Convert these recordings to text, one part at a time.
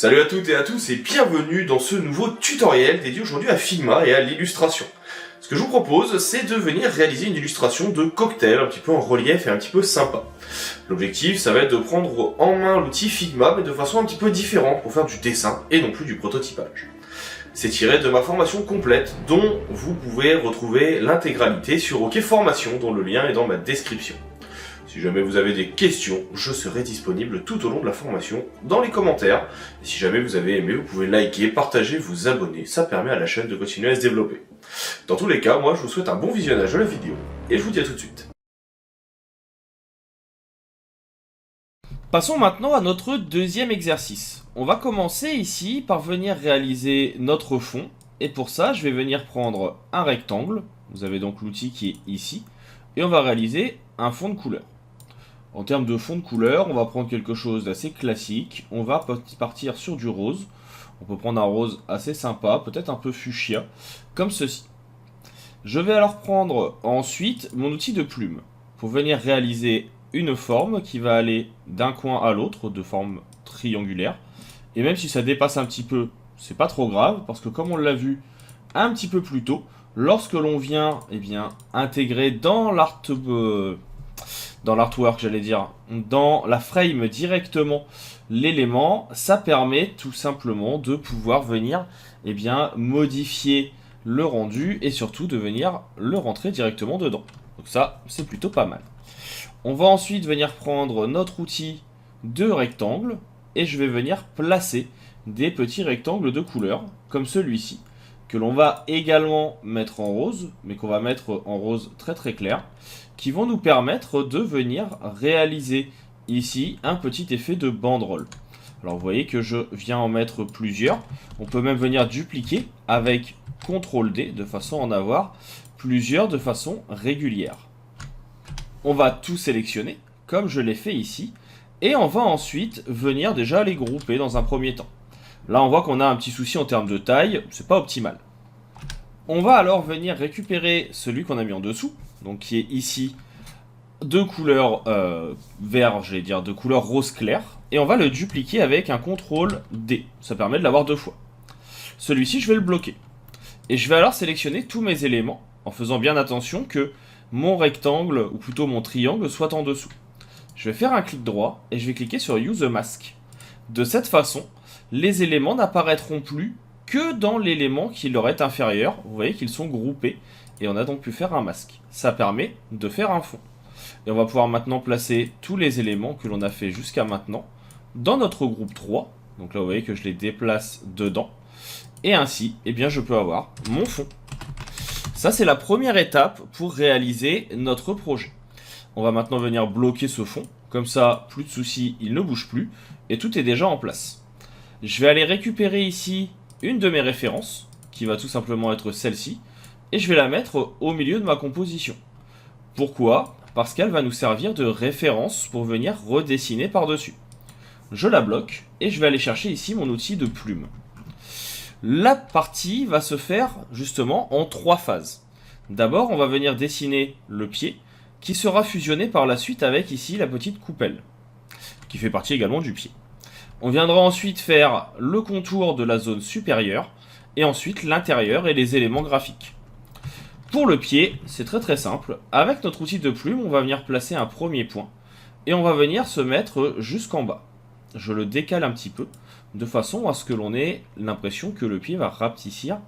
Salut à toutes et à tous et bienvenue dans ce nouveau tutoriel dédié aujourd'hui à Figma et à l'illustration. Ce que je vous propose, c'est de venir réaliser une illustration de cocktail un petit peu en relief et un petit peu sympa. L'objectif, ça va être de prendre en main l'outil Figma, mais de façon un petit peu différente pour faire du dessin et non plus du prototypage. C'est tiré de ma formation complète, dont vous pouvez retrouver l'intégralité sur OK Formation, dont le lien est dans ma description. Si jamais vous avez des questions, je serai disponible tout au long de la formation dans les commentaires. Et si jamais vous avez aimé, vous pouvez liker, partager, vous abonner. Ça permet à la chaîne de continuer à se développer. Dans tous les cas, moi je vous souhaite un bon visionnage de la vidéo. Et je vous dis à tout de suite. Passons maintenant à notre deuxième exercice. On va commencer ici par venir réaliser notre fond. Et pour ça, je vais venir prendre un rectangle. Vous avez donc l'outil qui est ici. Et on va réaliser un fond de couleur. En termes de fond de couleur, on va prendre quelque chose d'assez classique. On va partir sur du rose. On peut prendre un rose assez sympa, peut-être un peu fuchsia, comme ceci. Je vais alors prendre ensuite mon outil de plume pour venir réaliser une forme qui va aller d'un coin à l'autre de forme triangulaire. Et même si ça dépasse un petit peu, c'est pas trop grave, parce que comme on l'a vu un petit peu plus tôt, lorsque l'on vient intégrer dans l'artwork, j'allais dire, dans la frame directement l'élément, ça permet tout simplement de pouvoir venir modifier le rendu et surtout de venir le rentrer directement dedans. Donc ça, c'est plutôt pas mal. On va ensuite venir prendre notre outil de rectangle et je vais venir placer des petits rectangles de couleur comme celui-ci que l'on va également mettre en rose, mais qu'on va mettre en rose très très clair, qui vont nous permettre de venir réaliser ici un petit effet de banderole. Alors vous voyez que je viens en mettre plusieurs. On peut même venir dupliquer avec CTRL-D de façon à en avoir plusieurs de façon régulière. On va tout sélectionner, comme je l'ai fait ici, et on va ensuite venir déjà les grouper dans un premier temps. Là on voit qu'on a un petit souci en termes de taille, c'est pas optimal. On va alors venir récupérer celui qu'on a mis en dessous, donc qui est ici de couleur vert, j'allais dire de couleur rose clair, et on va le dupliquer avec un CTRL-D, ça permet de l'avoir deux fois. Celui-ci je vais le bloquer, et je vais alors sélectionner tous mes éléments, en faisant bien attention que mon rectangle, ou plutôt mon triangle, soit en dessous. Je vais faire un clic droit, et je vais cliquer sur Use a Mask. De cette façon, les éléments n'apparaîtront plus que dans l'élément qui leur est inférieur. Vous voyez qu'ils sont groupés et on a donc pu faire un masque. Ça permet de faire un fond. Et on va pouvoir maintenant placer tous les éléments que l'on a fait jusqu'à maintenant dans notre groupe 3. Donc là vous voyez que je les déplace dedans. Et ainsi, je peux avoir mon fond. Ça c'est la première étape pour réaliser notre projet. On va maintenant venir bloquer ce fond. Comme ça, plus de soucis, il ne bouge plus. Et tout est déjà en place. Je vais aller récupérer ici une de mes références, qui va tout simplement être celle-ci, et je vais la mettre au milieu de ma composition. Pourquoi? Parce qu'elle va nous servir de référence pour venir redessiner par-dessus. Je la bloque, et je vais aller chercher ici mon outil de plume. La partie va se faire justement en 3 phases. D'abord, on va venir dessiner le pied, qui sera fusionné par la suite avec ici la petite coupelle, qui fait partie également du pied. On viendra ensuite faire le contour de la zone supérieure et ensuite l'intérieur et les éléments graphiques. Pour le pied, c'est très très simple. Avec notre outil de plume, on va venir placer un premier point et on va venir se mettre jusqu'en bas. Je le décale un petit peu de façon à ce que l'on ait l'impression que le pied va rapetissir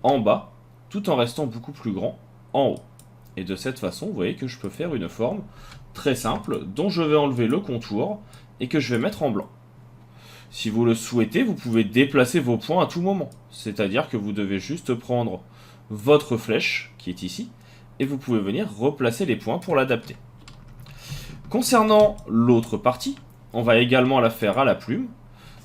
en bas tout en restant beaucoup plus grand en haut. Et de cette façon, vous voyez que je peux faire une forme très simple dont je vais enlever le contour et que je vais mettre en blanc. Si vous le souhaitez, vous pouvez déplacer vos points à tout moment. C'est-à-dire que vous devez juste prendre votre flèche, qui est ici, et vous pouvez venir replacer les points pour l'adapter. Concernant l'autre partie, on va également la faire à la plume.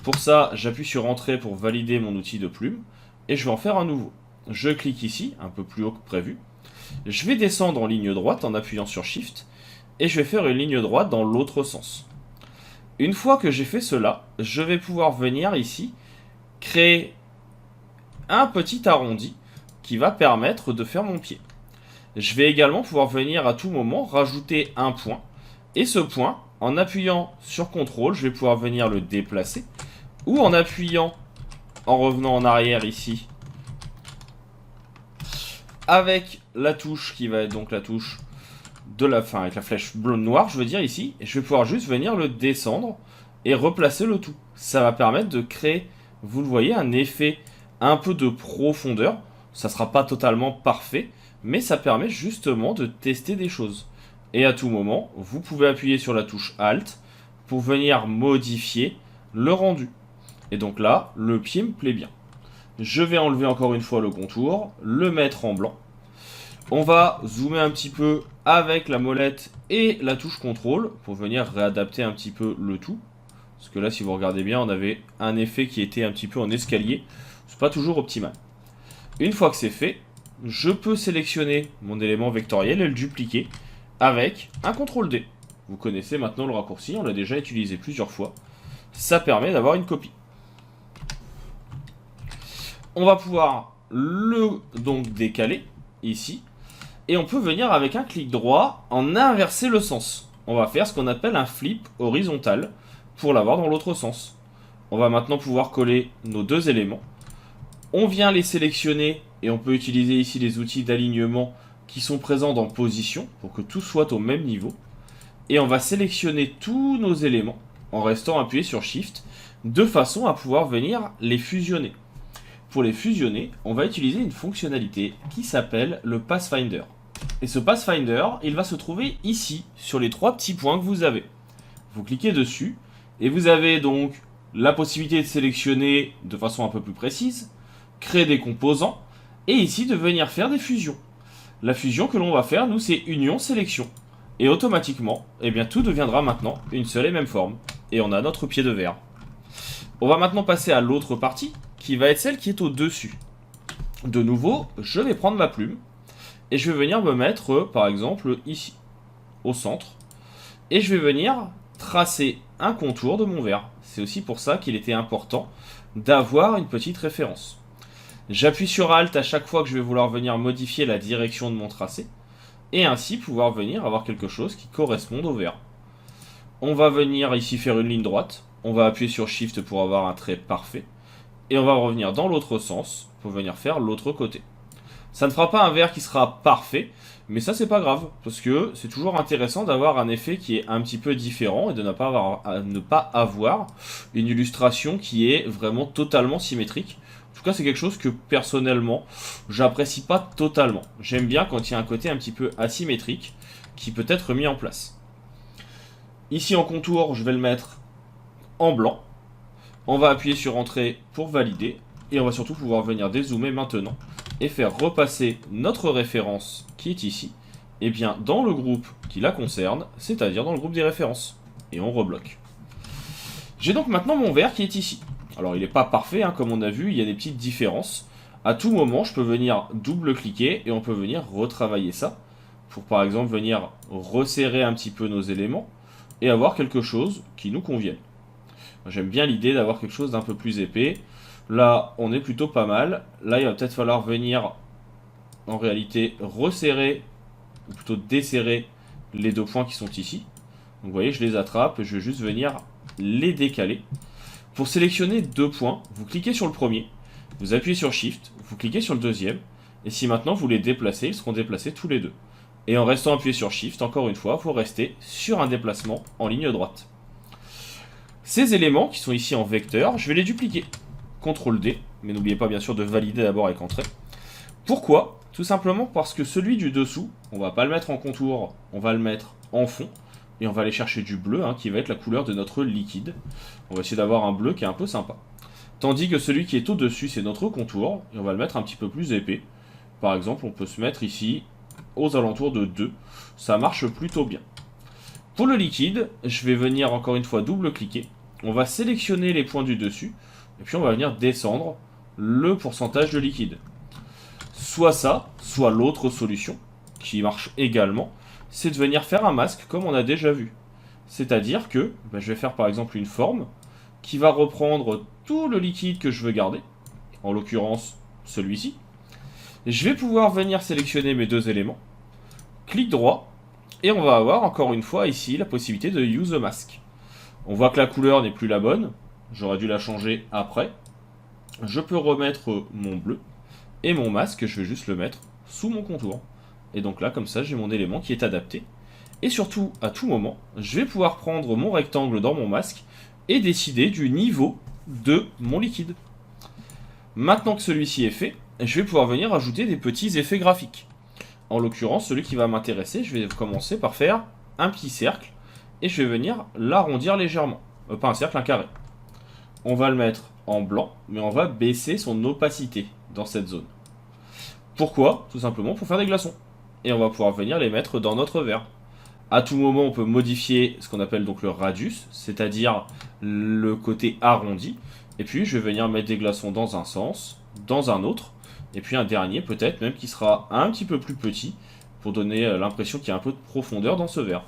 Pour ça, j'appuie sur Entrée pour valider mon outil de plume, et je vais en faire un nouveau. Je clique ici, un peu plus haut que prévu. Je vais descendre en ligne droite en appuyant sur Shift, et je vais faire une ligne droite dans l'autre sens. Une fois que j'ai fait cela, je vais pouvoir venir ici créer un petit arrondi qui va permettre de faire mon pied. Je vais également pouvoir venir à tout moment rajouter un point. Et ce point, en appuyant sur CTRL, je vais pouvoir venir le déplacer ou en appuyant, en revenant en arrière ici, avec la touche qui va être donc la touche de la fin, avec la flèche bleu noire, je veux dire ici, et je vais pouvoir juste venir le descendre et replacer le tout. Ça va permettre de créer, vous le voyez, un effet un peu de profondeur. Ça sera pas totalement parfait, mais ça permet justement de tester des choses. Et à tout moment, vous pouvez appuyer sur la touche Alt pour venir modifier le rendu. Et donc là, le pied me plaît bien. Je vais enlever encore une fois le contour, le mettre en blanc. On va zoomer un petit peu avec la molette et la touche contrôle pour venir réadapter un petit peu le tout. Parce que là, si vous regardez bien, on avait un effet qui était un petit peu en escalier. C'est pas toujours optimal. Une fois que c'est fait, je peux sélectionner mon élément vectoriel et le dupliquer avec un CTRL D. Vous connaissez maintenant le raccourci, on l'a déjà utilisé plusieurs fois. Ça permet d'avoir une copie. On va pouvoir le donc décaler ici. Et on peut venir avec un clic droit en inverser le sens. On va faire ce qu'on appelle un flip horizontal pour l'avoir dans l'autre sens. On va maintenant pouvoir coller nos deux éléments. On vient les sélectionner et on peut utiliser ici les outils d'alignement qui sont présents dans position pour que tout soit au même niveau. Et on va sélectionner tous nos éléments en restant appuyé sur Shift de façon à pouvoir venir les fusionner. Pour les fusionner, on va utiliser une fonctionnalité qui s'appelle le Pathfinder. Et ce Pathfinder, il va se trouver ici, sur les trois petits points que vous avez. Vous cliquez dessus, et vous avez donc la possibilité de sélectionner de façon un peu plus précise, créer des composants, et ici de venir faire des fusions. La fusion que l'on va faire, nous, c'est union sélection. Et automatiquement, eh bien, tout deviendra maintenant une seule et même forme. Et on a notre pied de verre. On va maintenant passer à l'autre partie, qui va être celle qui est au-dessus. De nouveau, je vais prendre ma plume, et je vais venir me mettre, par exemple, ici, au centre. Et je vais venir tracer un contour de mon verre. C'est aussi pour ça qu'il était important d'avoir une petite référence. J'appuie sur Alt à chaque fois que je vais vouloir venir modifier la direction de mon tracé, et ainsi pouvoir venir avoir quelque chose qui corresponde au verre. On va venir ici faire une ligne droite, on va appuyer sur Shift pour avoir un trait parfait, et on va revenir dans l'autre sens pour venir faire l'autre côté. Ça ne fera pas un verre qui sera parfait, mais ça c'est pas grave, parce que c'est toujours intéressant d'avoir un effet qui est un petit peu différent et de ne pas avoir une illustration qui est vraiment totalement symétrique. En tout cas, c'est quelque chose que personnellement, j'apprécie pas totalement. J'aime bien quand il y a un côté un petit peu asymétrique qui peut être mis en place. Ici en contour, je vais le mettre en blanc. On va appuyer sur Entrée pour valider. Et on va surtout pouvoir venir dézoomer maintenant et faire repasser notre référence qui est ici, et bien dans le groupe qui la concerne, c'est-à-dire dans le groupe des références. Et on rebloque. J'ai donc maintenant mon verre qui est ici. Alors il n'est pas parfait, hein, comme on a vu, il y a des petites différences. À tout moment, je peux venir double-cliquer et on peut venir retravailler ça pour par exemple venir resserrer un petit peu nos éléments et avoir quelque chose qui nous convienne. J'aime bien l'idée d'avoir quelque chose d'un peu plus épais. Là, on est plutôt pas mal. Là, il va peut-être falloir venir, en réalité, resserrer, ou plutôt desserrer les deux points qui sont ici. Donc, vous voyez, je les attrape et je vais juste venir les décaler. Pour sélectionner deux points, vous cliquez sur le premier, vous appuyez sur Shift, vous cliquez sur le deuxième, et si maintenant vous les déplacez, ils seront déplacés tous les deux. Et en restant appuyé sur Shift, encore une fois, vous restez sur un déplacement en ligne droite. Ces éléments, qui sont ici en vecteur, je vais les dupliquer. CTRL D, mais n'oubliez pas bien sûr de valider d'abord avec Entrée. Pourquoi? Tout simplement parce que celui du dessous, on va pas le mettre en contour, on va le mettre en fond, et on va aller chercher du bleu, hein, qui va être la couleur de notre liquide. On va essayer d'avoir un bleu qui est un peu sympa. Tandis que celui qui est au-dessus, c'est notre contour, et on va le mettre un petit peu plus épais. Par exemple, on peut se mettre ici, aux alentours de 2, ça marche plutôt bien. Pour le liquide, je vais venir encore une fois double-cliquer, on va sélectionner les points du dessus, et puis on va venir descendre le pourcentage de liquide. Soit ça, soit l'autre solution, qui marche également, c'est de venir faire un masque comme on a déjà vu. C'est-à-dire que je vais faire par exemple une forme qui va reprendre tout le liquide que je veux garder, en l'occurrence celui-ci. Je vais pouvoir venir sélectionner mes deux éléments, clic droit, et on va avoir encore une fois ici la possibilité de Use a Mask. On voit que la couleur n'est plus la bonne, j'aurais dû la changer après. Je peux remettre mon bleu. Et mon masque, je vais juste le mettre sous mon contour. Et donc là, comme ça, j'ai mon élément qui est adapté. Et surtout, à tout moment, je vais pouvoir prendre mon rectangle dans mon masque et décider du niveau de mon liquide. Maintenant que celui-ci est fait, je vais pouvoir venir ajouter des petits effets graphiques. En l'occurrence, celui qui va m'intéresser, je vais commencer par faire un petit cercle et je vais venir l'arrondir légèrement. Pas un cercle, un carré. On va le mettre en blanc, mais on va baisser son opacité dans cette zone. Pourquoi? Tout simplement pour faire des glaçons. Et on va pouvoir venir les mettre dans notre verre. À tout moment, on peut modifier ce qu'on appelle donc le radius, c'est-à-dire le côté arrondi. Et puis, je vais venir mettre des glaçons dans un sens, dans un autre. Et puis un dernier, peut-être même qui sera un petit peu plus petit, pour donner l'impression qu'il y a un peu de profondeur dans ce verre.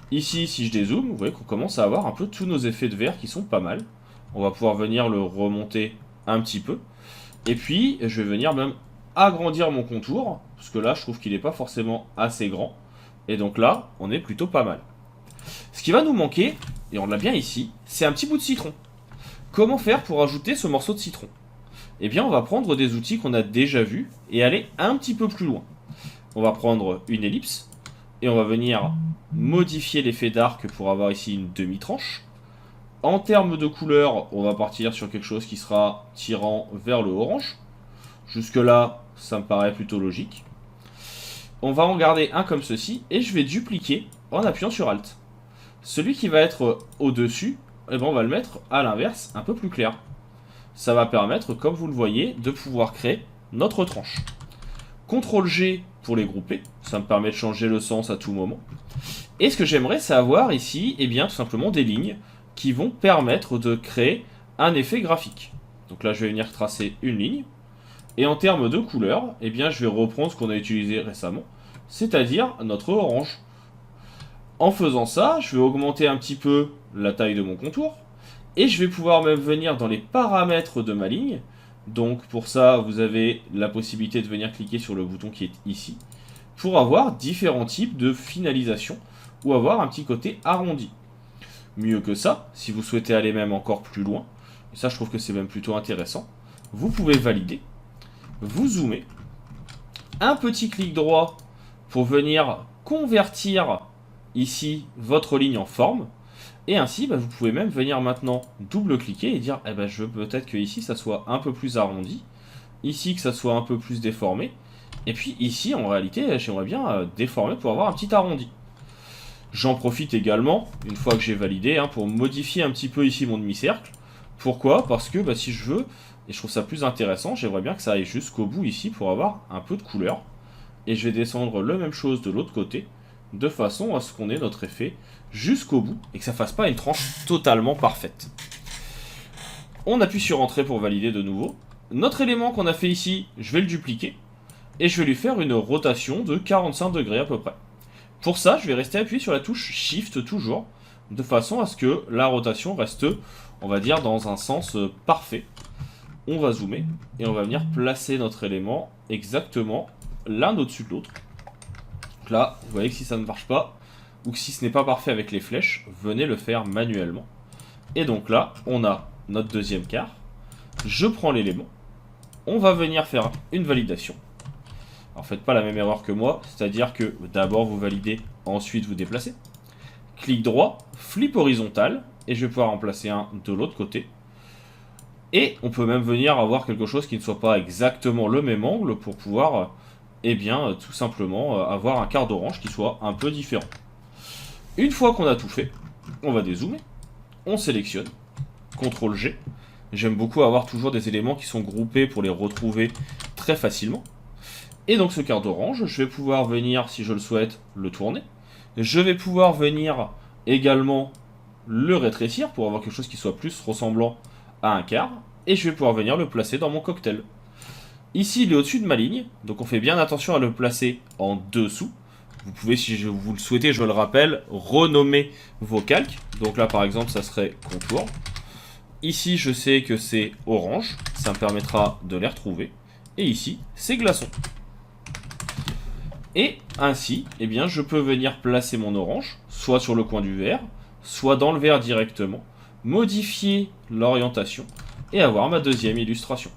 Ici, si je dézoome, vous voyez qu'on commence à avoir un peu tous nos effets de verre qui sont pas mal. On va pouvoir venir le remonter un petit peu. Et puis, je vais venir même agrandir mon contour, parce que là, je trouve qu'il n'est pas forcément assez grand. Et donc là, on est plutôt pas mal. Ce qui va nous manquer, et on l'a bien ici, c'est un petit bout de citron. Comment faire pour ajouter ce morceau de citron? Eh bien, on va prendre des outils qu'on a déjà vus et aller un petit peu plus loin. On va prendre une ellipse et on va venir modifier l'effet d'arc pour avoir ici une demi-tranche. En termes de couleur, on va partir sur quelque chose qui sera tirant vers le orange. Jusque-là, ça me paraît plutôt logique. On va en garder un comme ceci et je vais dupliquer en appuyant sur Alt. Celui qui va être au-dessus, eh ben on va le mettre à l'inverse, un peu plus clair. Ça va permettre, comme vous le voyez, de pouvoir créer notre tranche. CTRL-G pour les grouper, ça me permet de changer le sens à tout moment. Et ce que j'aimerais, c'est avoir ici, eh bien, tout simplement des lignes qui vont permettre de créer un effet graphique. Donc là, je vais venir tracer une ligne. Et en termes de couleur, eh bien, je vais reprendre ce qu'on a utilisé récemment, c'est-à-dire notre orange. En faisant ça, je vais augmenter un petit peu la taille de mon contour. Et je vais pouvoir même venir dans les paramètres de ma ligne. Donc pour ça, vous avez la possibilité de venir cliquer sur le bouton qui est ici, pour avoir différents types de finalisation, ou avoir un petit côté arrondi. Mieux que ça, si vous souhaitez aller même encore plus loin, et ça je trouve que c'est même plutôt intéressant, vous pouvez valider, vous zoomez, un petit clic droit pour venir convertir ici votre ligne en forme, et ainsi vous pouvez même venir maintenant double-cliquer et dire je veux peut-être que ici ça soit un peu plus arrondi, ici que ça soit un peu plus déformé, et puis ici en réalité j'aimerais bien déformer pour avoir un petit arrondi. J'en profite également, une fois que j'ai validé, pour modifier un petit peu ici mon demi-cercle. Pourquoi? Parce que si je veux, et je trouve ça plus intéressant, j'aimerais bien que ça aille jusqu'au bout ici pour avoir un peu de couleur. Et je vais descendre la même chose de l'autre côté, de façon à ce qu'on ait notre effet jusqu'au bout, et que ça fasse pas une tranche totalement parfaite. On appuie sur Entrée pour valider de nouveau. Notre élément qu'on a fait ici, je vais le dupliquer, et je vais lui faire une rotation de 45 degrés à peu près. Pour ça, je vais rester appuyé sur la touche Shift toujours, de façon à ce que la rotation reste, on va dire, dans un sens parfait. On va zoomer, et on va venir placer notre élément exactement l'un au-dessus de l'autre. Donc là, vous voyez que si ça ne marche pas, ou que si ce n'est pas parfait avec les flèches, venez le faire manuellement. Et donc là, on a notre deuxième quart. Je prends l'élément, on va venir faire une validation. Alors faites pas la même erreur que moi, c'est-à-dire que d'abord vous validez, ensuite vous déplacez. Clic droit, flip horizontal, et je vais pouvoir en placer un de l'autre côté. Et on peut même venir avoir quelque chose qui ne soit pas exactement le même angle pour pouvoir, tout simplement avoir un quart d'orange qui soit un peu différent. Une fois qu'on a tout fait, on va dézoomer, on sélectionne, CTRL-G. J'aime beaucoup avoir toujours des éléments qui sont groupés pour les retrouver très facilement. Et donc ce quart d'orange, je vais pouvoir venir, si je le souhaite, le tourner. Je vais pouvoir venir également le rétrécir pour avoir quelque chose qui soit plus ressemblant à un quart. Et je vais pouvoir venir le placer dans mon cocktail. Ici, il est au-dessus de ma ligne, donc on fait bien attention à le placer en dessous. Vous pouvez, si vous le souhaitez, je le rappelle, renommer vos calques. Donc là, par exemple, ça serait contour. Ici, je sais que c'est orange, ça me permettra de les retrouver. Et ici, c'est glaçon. Et ainsi, je peux venir placer mon orange, soit sur le coin du verre, soit dans le verre directement, modifier l'orientation et avoir ma deuxième illustration.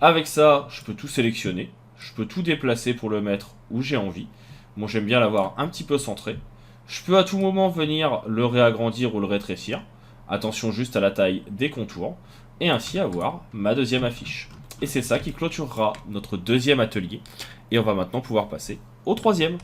Avec ça, je peux tout sélectionner, je peux tout déplacer pour le mettre où j'ai envie. Moi j'aime bien l'avoir un petit peu centré. Je peux à tout moment venir le réagrandir ou le rétrécir. Attention juste à la taille des contours. Et ainsi avoir ma deuxième affiche. Et c'est ça qui clôturera notre deuxième atelier. Et on va maintenant pouvoir passer au troisième.